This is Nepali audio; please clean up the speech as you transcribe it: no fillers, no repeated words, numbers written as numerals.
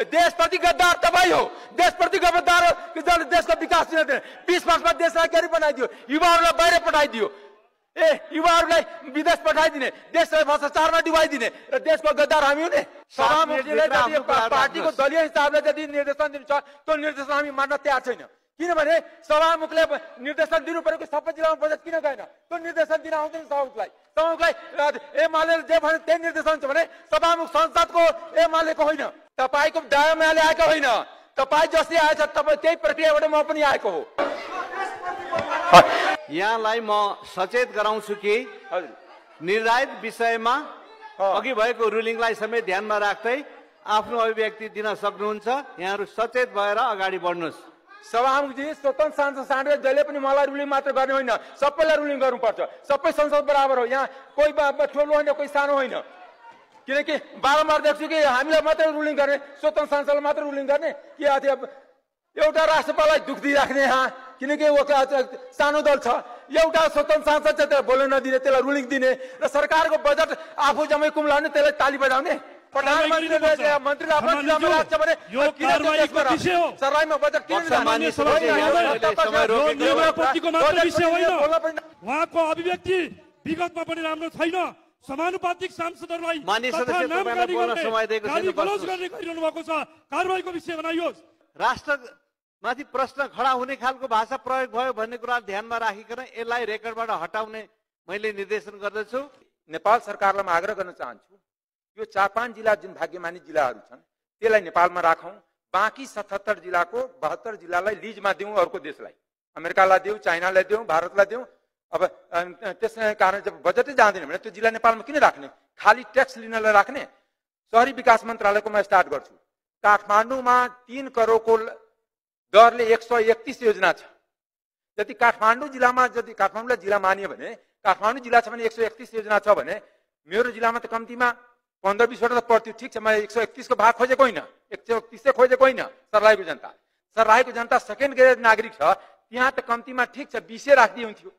देशप्रति गद्दार तपाईँ हो। देशप्रति गद्दार देशको विकास 20 वर्षमा देशलाई गरी बनाइदियो, युवाहरूलाई बाहिर पठाइदियो, युवाहरूलाई विदेश पठाइदिने, देशलाई भ्रष्टाचारमा डुबाइदिने र देशको गद्दार हामी हुने। सभामुखले पार्टीको दलीय हिसाबले यदि निर्देशन दिनु छ त्यो निर्देशन हामी मान्न तयार छैन। किनभने सभामुखले निर्देशन दिनु परेको सबै जिल्लामा बजेट किन गएन? त्यो निर्देशन दिन आउँदैन सभामुखलाई। एमाले जे भने त्यही निर्देशन छ भने सभामुख संसदको एमालेको होइन, तपाईँको डायमाले आएको होइन। तपाईँ जसले आएछ तपाईँ त्यही प्रक्रियाबाट म पनि आएको हो। यहाँलाई म सचेत गराउँछु कि निर्धारित विषयमा अघि भएको रुलिङलाई समेत ध्यानमा राख्दै आफ्नो अभिव्यक्ति दिन सक्नुहुन्छ। यहाँहरू सचेत भएर अगाडि बढ्नुहोस्। सभामुखजी स्वतन्त्र सांसद साँडे जहिले पनि मलाई रुलिङ मात्र गर्ने होइन, सबैलाई रुलिङ गर्नुपर्छ। सबै संसद बराबर हो, यहाँ कोही ठुलो होइन कोही सानो होइन। किनकि बारम्बार देख्छु कि हामीलाई मात्रै रुलिङ गर्ने, स्वतन्त्र सांसदलाई मात्र रुलिङ गर्ने कि एउटा राष्ट्रपाललाई दुख दिइराख्ने यहाँ। किनकि सानो दल छ, एउटा स्वतन्त्र सांसद चाहिँ त्यसलाई बोल्न नदिने, त्यसलाई रुलिङ दिने र सरकारको बजेट आफू जम्मै कुम्लाउने, त्यसलाई ताली बजाउने। प्रधानमन्त्रीले मन्त्रीले आफ्नो जिल्लामा राख्छ भने सरलाईमा बजेट किन उहाँको अभिव्यक्ति विगतमा पनि राम्रो छैन। समानुपातिक सांसदहरूलाई गरिरहनु भएको छ। कारबाहीको विषय बनाइयोस्। राष्ट्रमाथि प्रश्न खडा हुने खालको भाषा प्रयोग भयो भन्ने कुरा ध्यानमा राखिकन यसलाई रेकर्डबाट हटाउने मैले निर्देशन गर्दछु। नेपाल सरकारलाई म आग्रह गर्न चाहन्छु, यो 4-5 जिल्ला जुन भाग्यमानी जिल्लाहरू छन् त्यसलाई नेपालमा राखौँ। बाँकी 77 जिल्लाको 72 जिल्लालाई लिजमा दिउँ, अर्को देशलाई, अमेरिकालाई दिउँ, चाइनालाई दिउँ, भारतलाई दिउँ। अब त्यसै कारण जब बजेटै जाँदैन भने त्यो जिल्ला नेपालमा किन राख्ने? खालि ट्याक्स लिनलाई राख्ने। शहरी विकास मन्त्रालयको म स्टार्ट गर्छु। काठमाडौँमा 3 करोडको दरले 131 योजना छ। यदि काठमाडौँ जिल्लामा यदि काठमाडौँलाई जिल्ला मानियो भने, काठमाडौँ जिल्ला छ भने 131 योजना छ भने मेरो जिल्लामा त कम्तीमा 15-20 वटा त पर्थ्यो। ठिक छ, मैले 131 को भाग खोजेको होइन, 131 खोजेको होइन। सर्लाहीको जनता सेकेन्ड ग्रेड नागरिक छ, त्यहाँ त कम्तीमा ठिक छ 20 राखिदिए हुन्थ्यो।